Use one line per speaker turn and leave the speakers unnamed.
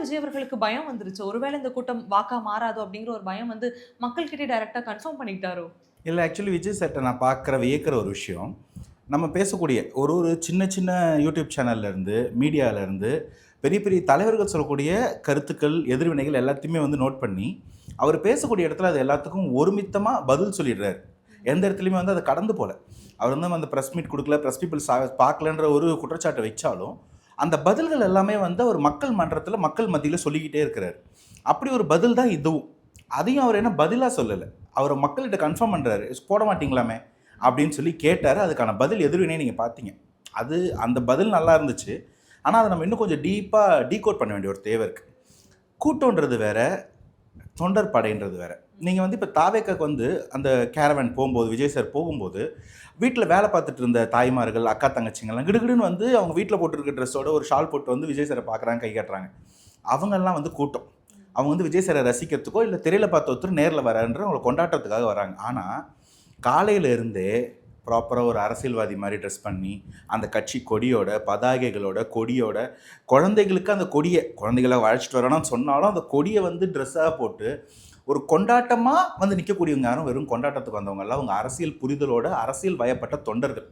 விஜய் அவர்களுக்கு பயம் வந்துருச்சு. ஒருவேளை இந்த கூட்டம் வாக்கா மாறாதோ அப்படிங்கிற ஒரு பயம் வந்து மக்கள்கிட்டயே டைரக்ட்டா கன்ஃபார்ம் பண்ணிக்கிட்டாரோ?
இல்ல ஆக்சுவலி விஜய் சார்ட்ட நான் வியக்கிற ஒரு விஷயம், நம்ம பேசக்கூடிய ஒரு ஒரு சின்ன சின்ன யூடியூப் சேனல்லேருந்து, மீடியாலேருந்து பெரிய பெரிய தலைவர்கள் சொல்லக்கூடிய கருத்துக்கள், எதிர்வினைகள் எல்லாத்தையுமே வந்து நோட் பண்ணி, அவர் பேசக்கூடிய இடத்துல அது எல்லாத்துக்கும் ஒருமித்தமா பதில் சொல்லிடுறாரு. எந்த இடத்துலயுமே வந்து அத கடந்து போல. அவர் வந்து அந்த பிரஸ் மீட் குடுக்கல, பிரஸ் பீப்பிள்ஸ் பார்க்கலன்ற ஒரு குற்றச்சாட்ட வச்சாலும், அந்த பதில்கள் எல்லாமே வந்து அவர் மக்கள் மன்றத்தில, மக்கள் மத்தியில சொல்லிக்கிட்டே இருக்கிறாரு. அப்படி ஒரு பதில் தான் இதுவும். அதையும் அவர் என்ன பதிலா சொல்லல. அவரு மக்கள்கிட்ட கன்ஃபார்ம் பண்றாரு. போட மாட்டீங்களாமே! அப்படின்னு சொல்லி கேட்டாரு. அதுக்கான பதில் எதிர்வினைய நீங்க பார்த்தீங்க. அது அந்த பதில் நல்லா இருந்துச்சு. ஆனா, அத நம்ம இன்னும் கொஞ்சம் டீப்பா டீகோட் பண்ண வேண்டிய ஒரு தேவை இருக்கு. கூட்டம்ன்றது வேற, தொண்டர் படைன்றது வேற. நீங்க வந்து இப்ப தாவேக்காக்கு வந்து அந்த கேரவான் போம்போது, விஜய் சார் போகும்போது, வீட்ல வேல பார்த்துட்டு இருந்த தாய்மார்கள், அக்கா, தங்கச்சிங்கலாம் கிடுகிடுன்னு வந்து அவங்க வீட்ல போட்டிருக்க ட்ரெஸ்ஸோட ஒரு ஷால் போட்டு வந்து விஜய் சார பார்க்குறாங்க, கை காட்டுறாங்க. அவங்கலாம் வந்து கூட்டம். அவங்க வந்து விஜய் சாரை ரசிக்கிறதுக்கோ, இல்ல திரையில பார்த்த ஒருத்தர் நேர்ல வராருன்ற அவங்கள கொண்டாட்டத்துக்காக வராங்க. ஆனா, காலையில இருந்தே ப்ராப்பரா ஒரு அரசியல்வாதி மாரி ட்ரெஸ் பண்ணி, அந்த கட்சி கொடியோட, பதாகைகளோட, கொடியோட, குழந்தைகளுக்கு அந்த கொடிய குழந்தைகள அழைச்சிட்டு வரணும்னு சொன்னாலும், அந்த கொடிய வந்து ட்ரெஸ்ஸா போட்டு, ஒரு கொண்டாட்டமா வந்து நிக்கக்கூடியவங்க யாரும் வெறும் கொண்டாட்டத்துக்கு வந்தவங்க இல்ல. அவங்க அரசியல் புரிதலோட, அரசியல் வயப்பட்ட தொண்டர்கள்.